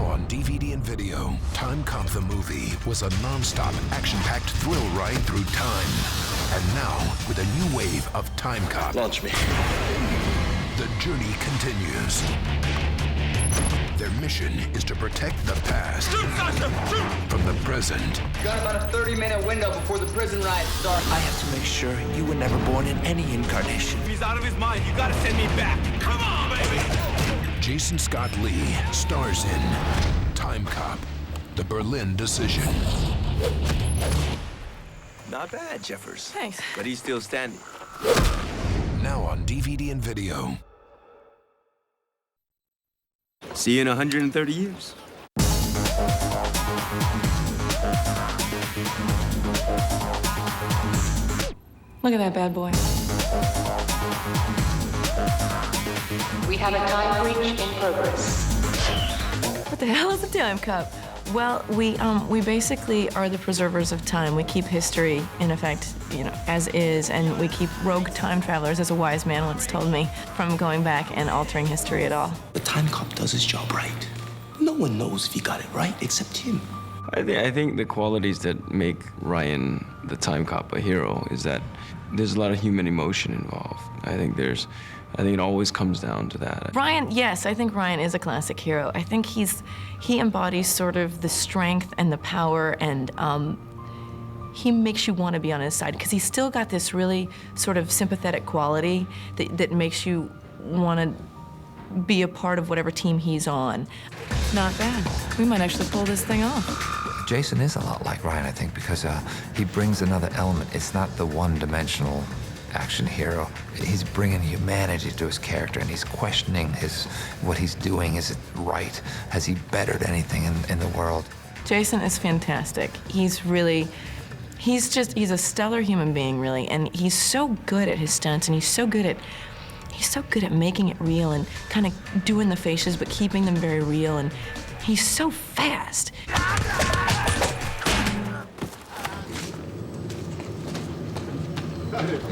on DVD and video, Timecop the movie was a non-stop, action-packed thrill ride through time. And now, with a new wave of Timecop, Launch me. The journey continues. Their mission is to protect the past from the present. Got about a 30-minute window before the prison riot starts. I have to make sure you were never born in any incarnation. If he's out of his mind, you gotta send me back. Come on, baby! Jason Scott Lee stars in Timecop, The Berlin Decision. Not bad, Jeffers. Thanks. But he's still standing. Now on DVD and video. See you in 130 years. Look at that bad boy. We have a time breach in progress. What the hell is a time cup? Well, we basically are the preservers of time. We keep history in effect, as is, and we keep rogue time travelers, as a wise man once told me, from going back and altering history at all. The Timecop does his job right. No one knows if he got it right except him. I think the qualities that make Ryan the Timecop a hero is that there's a lot of human emotion involved. I think it always comes down to that. Ryan, yes, I think Ryan is a classic hero. I think he embodies sort of the strength and the power, and he makes you want to be on his side, because he's still got this really sort of sympathetic quality that makes you want to be a part of whatever team he's on. Not bad. We might actually pull this thing off. Jason is a lot like Ryan, I think, because he brings another element. It's not the one-dimensional action hero. He's bringing humanity to his character, and he's questioning what he's doing. Is it right? Has he bettered anything in the world? Jason is fantastic. He's a stellar human being, really, and he's so good at his stunts, and he's so good at making it real and kind of doing the faces but keeping them very real, and he's so fast.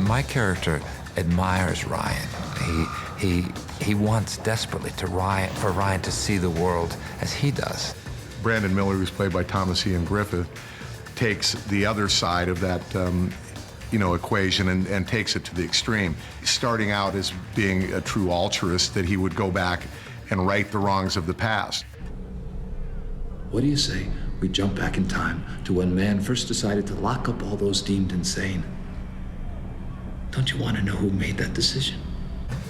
My character admires Ryan. He wants desperately for Ryan to see the world as he does. Brandon Miller, who's played by Thomas Ian Griffith, takes the other side of that equation and takes it to the extreme. Starting out as being a true altruist, that he would go back and right the wrongs of the past. What do you say we jump back in time to when man first decided to lock up all those deemed insane? Don't you want to know who made that decision?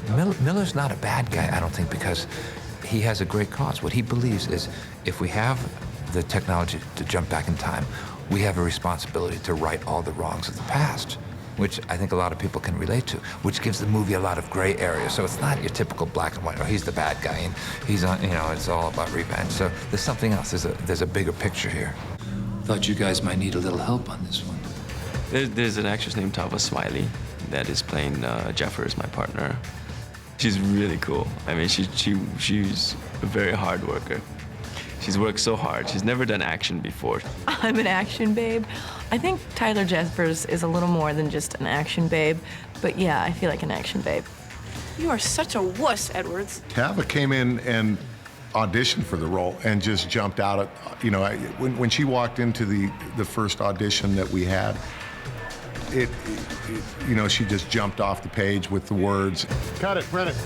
Miller's not a bad guy, I don't think, because he has a great cause. What he believes is if we have the technology to jump back in time, we have a responsibility to right all the wrongs of the past, which I think a lot of people can relate to, which gives the movie a lot of gray areas. So it's not your typical black and white, oh, he's the bad guy, and he's on, it's all about revenge. So there's something else, there's a bigger picture here. Thought you guys might need a little help on this one. There's an actress named Tava Smiley that is playing Jeffers, my partner. She's really cool. I mean, she's a very hard worker. She's worked so hard. She's never done action before. I'm an action babe. I think Tyler Jeffers is a little more than just an action babe, but yeah, I feel like an action babe. You are such a wuss, Edwards. Tava came in and auditioned for the role and just jumped out at, when she walked into the first audition that we had, she just jumped off the page with the words, "Cut it, print it."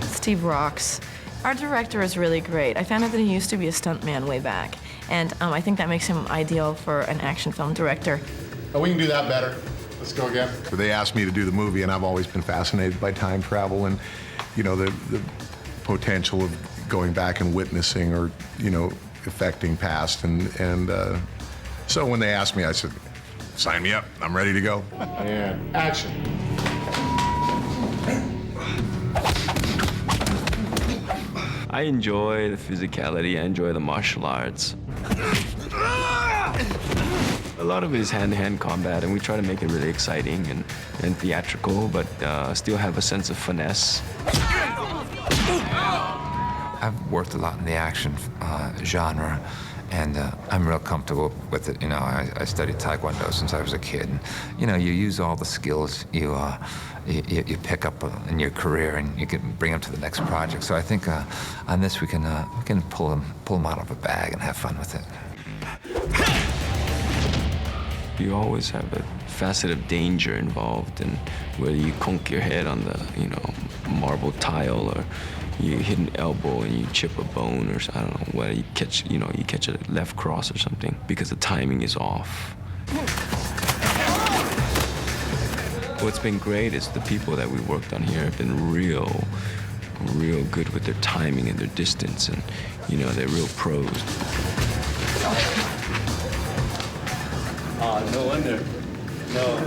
Steve rocks. Our director is really great. I found out that he used to be a stuntman way back, and I think that makes him ideal for an action film director. Oh, we can do that better. Let's go again. They asked me to do the movie, and I've always been fascinated by time travel and, the potential of going back and witnessing or, affecting past. And so when they asked me, I said, sign me up. I'm ready to go. And action. I enjoy the physicality, I enjoy the martial arts. A lot of it is hand-to-hand combat, and we try to make it really exciting and theatrical, but still have a sense of finesse. I've worked a lot in the action genre, And I'm real comfortable with it. You know, I studied Taekwondo since I was a kid. And, you know, you use all the skills you pick up in your career, and you can bring them to the next project. So I think on this we can pull them out of a bag and have fun with it. You always have a facet of danger involved, and whether you conk your head on the, you know, marble tile, or you hit an elbow and you chip a bone, or I don't know, whether you catch a left cross or something because the timing is off. What's been great is the people that we worked on here have been real good with their timing and their distance, and you know, they're real pros. Oh, no wonder. No.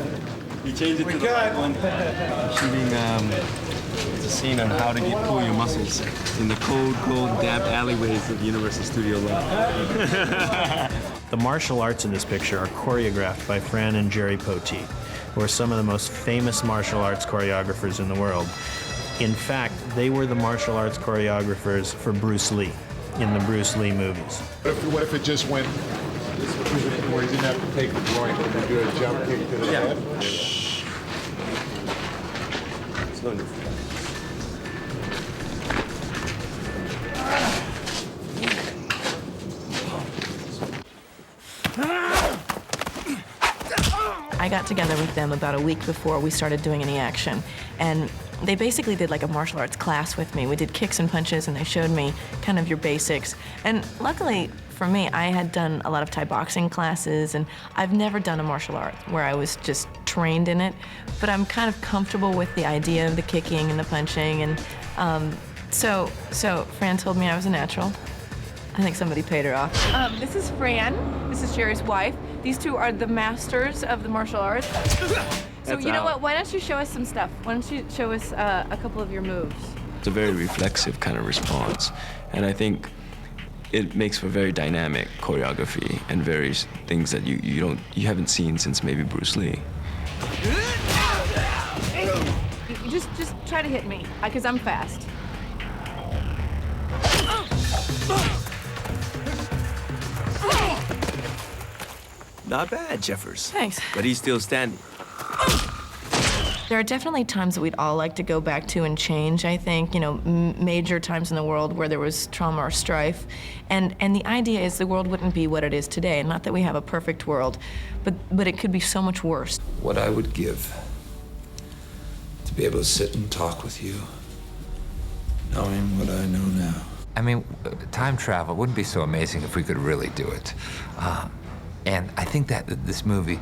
You changed it to the right one. Shooting it's a scene on how to pull your muscles in the cold, damp alleyways of Universal Studio Lot. The martial arts in this picture are choreographed by Fran and Jerry Poteet, who are some of the most famous martial arts choreographers in the world. In fact, they were the martial arts choreographers for Bruce Lee in the Bruce Lee movies. What if it just went where he didn't have to take the joint and do a jump kick to the head? Slow enough. I got together with them about a week before we started doing any action, and they basically did like a martial arts class with me. We did kicks and punches, and they showed me kind of your basics. And luckily for me, I had done a lot of Thai boxing classes, and I've never done a martial art where I was just trained in it, but I'm kind of comfortable with the idea of the kicking and the punching, and so Fran told me I was a natural. I think somebody paid her off. This is Fran. This is Jerry's wife. These two are the masters of the martial arts. So you know what? Why don't you show us some stuff? Why don't you show us a couple of your moves? It's a very reflexive kind of response, and I think it makes for very dynamic choreography and various things that you haven't seen since maybe Bruce Lee. You just try to hit me, because I'm fast. Not bad, Jeffers. Thanks. But he's still standing. There are definitely times that we'd all like to go back to and change, I think, you know, major times in the world where there was trauma or strife. And the idea is the world wouldn't be what it is today. Not that we have a perfect world, but it could be so much worse. What I would give to be able to sit and talk with you, knowing what I know now. I mean, time travel wouldn't be so amazing if we could really do it. And I think that this movie,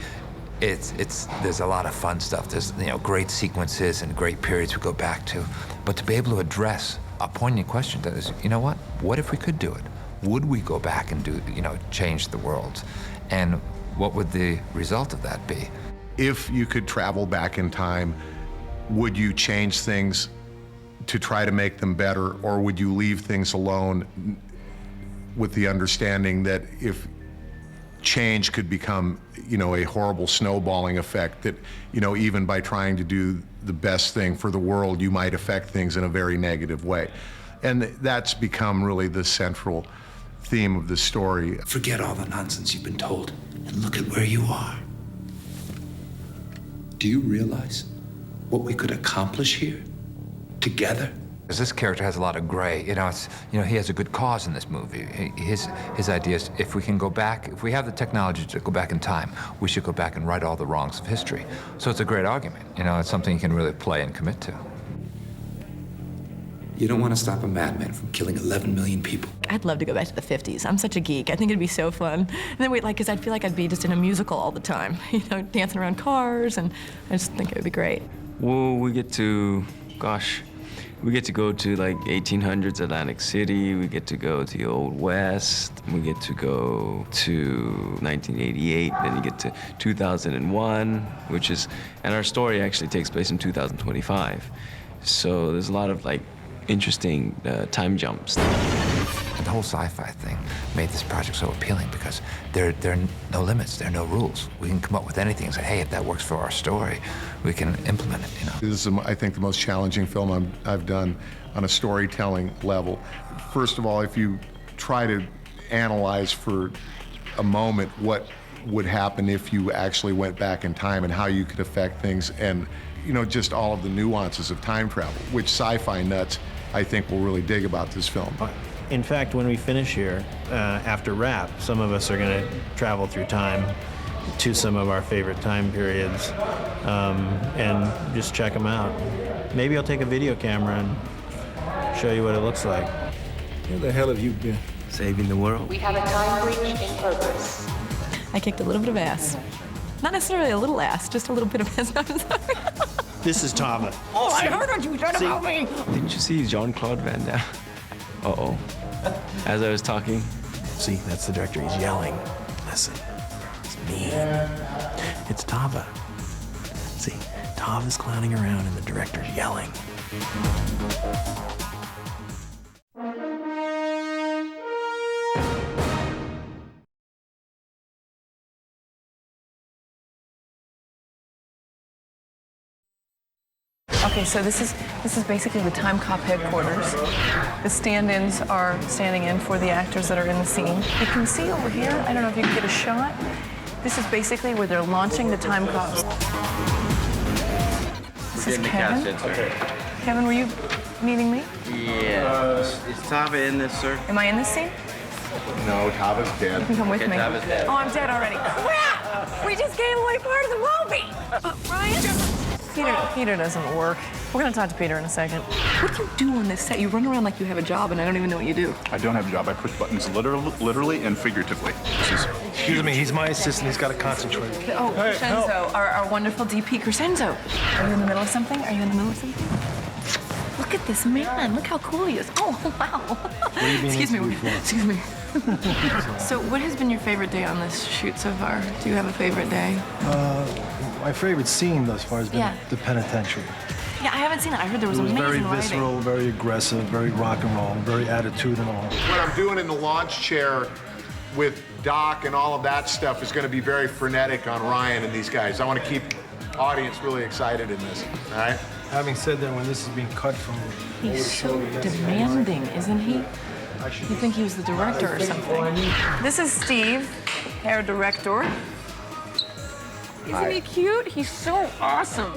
there's a lot of fun stuff. There's, you know, great sequences and great periods we go back to. But to be able to address a poignant question that is, you know what if we could do it? Would we go back and do, you know, change the world? And what would the result of that be? If you could travel back in time, would you change things to try to make them better, or would you leave things alone with the understanding that if change could become, you know, a horrible snowballing effect, that, you know, even by trying to do the best thing for the world, you might affect things in a very negative way. And that's become really the central theme of the story. Forget all the nonsense you've been told and look at where you are. Do you realize what we could accomplish here together? Because this character has a lot of gray. You know, he has a good cause in this movie. His idea is, if we can go back, if we have the technology to go back in time, we should go back and right all the wrongs of history. So it's a great argument. You know, it's something you can really play and commit to. You don't want to stop a madman from killing 11 million people. I'd love to go back to the 50s. I'm such a geek. I think it'd be so fun. And then because I'd feel like I'd be just in a musical all the time, you know, dancing around cars, and I just think it would be great. Well, we get to go to like 1800s Atlantic City. We get to go to the Old West. We get to go to 1988. Then you get to 2001, and our story actually takes place in 2025. So there's a lot of like interesting time jumps. The whole sci-fi thing made this project so appealing because there are no limits, there are no rules. We can come up with anything and say, hey, if that works for our story, we can implement it, you know. This is, I think, the most challenging film I've done on a storytelling level. First of all, if you try to analyze for a moment what would happen if you actually went back in time and how you could affect things, and just all of the nuances of time travel, which sci-fi nuts I think will really dig about this film. In fact, when we finish here, after wrap, some of us are going to travel through time to some of our favorite time periods and just check them out. Maybe I'll take a video camera and show you what it looks like. Where the hell have you been? Saving the world. We have a time breach in progress. I kicked a little bit of ass. Not necessarily a little ass, just a little bit of ass. I'm sorry. This is Tava. Oh, I heard what you said about me. Didn't you see Jean-Claude Van Damme? Uh-oh. As I was talking. See, that's the director. He's yelling. Listen, it's me. It's Tava. See, Tava's clowning around and the director's yelling. Okay, so this is basically the Timecop headquarters. The stand-ins are standing in for the actors that are in the scene. You can see over here, I don't know if you can get a shot. This is basically where they're launching the Timecops. This is Kevin. Kevin, were you meeting me? Yeah. Is Tava in this, sir? Am I in this scene? No, Tava's dead. You can come with me. Tava's dead. Oh, I'm dead already. Crap! We just gave away part of the movie! Ryan? Peter doesn't work. We're gonna talk to Peter in a second. What do you do on this set? You run around like you have a job and I don't even know what you do. I don't have a job. I push buttons literally and figuratively. Excuse me, he's my assistant. He's got to concentrate. Oh, hey, Crescenzo, our wonderful DP. Crescenzo, are you in the middle of something? Are you in the middle of something? Look at this man. Look how cool he is. Oh, wow. What have you been Excuse me. interviewed for? Excuse me. So what has been your favorite day on this shoot so far? Do you have a favorite day? My favorite scene thus far has been the penitentiary. Yeah, I haven't seen it. I heard there was It was amazing very visceral, writing. very aggressive, very rock and roll, very attitudinal. What I'm doing in the launch chair with Doc and all of that stuff is going to be very frenetic on Ryan and these guys. I want to keep the audience really excited in this, all right? Having said that, when this is being cut from... He's so demanding, isn't he? You think he was the director or something. This is Steve, hair director. Isn't he cute? He's so awesome.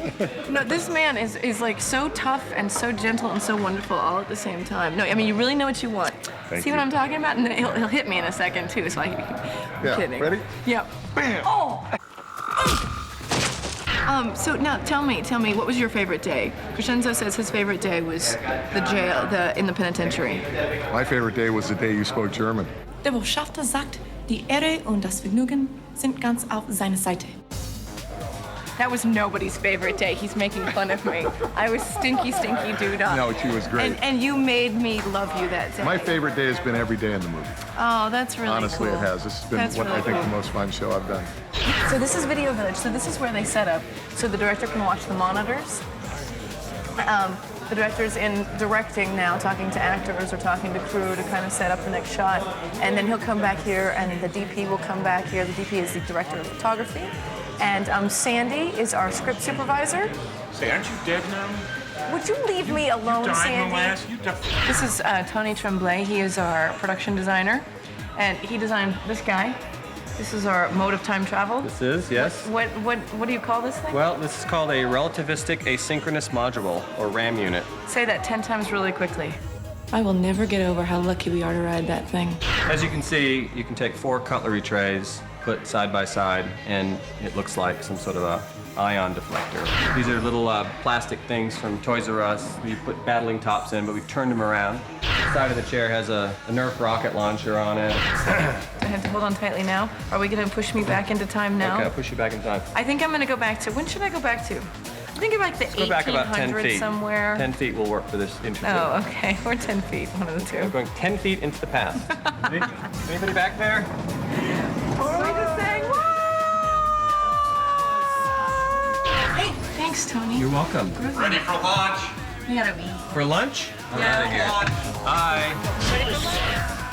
No, this man is like so tough and so gentle and so wonderful all at the same time. No, I mean, you really know what you want. See what I'm talking about? And then he'll hit me in a second, too, so I'm kidding. Ready? Yeah. Bam. Oh! So now tell me, what was your favorite day? Crescenzo says his favorite day was the jail, in the penitentiary. My favorite day was the day you spoke German. Der Botschafter sagt, die Ehre und das Vergnügen sind ganz auf seiner Seite. That was nobody's favorite day. He's making fun of me. I was stinky doodah. No, she was great. And you made me love you that day. My favorite day has been every day in the movie. Oh, that's really Honestly, cool. it has. This has been That's what really I think cool. the most fun show I've done. So this is Video Village. So this is where they set up, so the director can watch the monitors. The director's in directing now, talking to actors or talking to crew to kind of set up the next shot. And then he'll come back here, and the DP will come back here. The DP is the director of photography. And Sandy is our script supervisor. Say, aren't you dead now? Would you leave me alone, You died, Sandy? Molas. You died. This is Tony Tremblay. He is our production designer, and he designed this guy. This is our mode of time travel. This is, yes. What do you call this thing? Well, this is called a relativistic asynchronous module, or RAM unit. Say that 10 times really quickly. I will never get over how lucky we are to ride that thing. As you can see, you can take 4 cutlery trays, put side by side, and it looks like some sort of a ion deflector. These are little plastic things from Toys R Us. We put battling tops in, but we've turned them around. The side of the chair has a Nerf rocket launcher on it. I have to hold on tightly now. Are we going to push me back into time now? Okay, I'll push you back in time. I think I'm going to go back to, when should I go back to? I think about the 1800s Go back about 10 feet. somewhere. 10 feet will work for this interview. Oh, okay. Or 10 feet, one of the two. We're going 10 feet into the past. Anybody back there? What are we just saying? Hey, thanks, Tony. You're welcome. Ready for launch? We gotta be. For lunch? Yeah. Bye. Ready for lunch?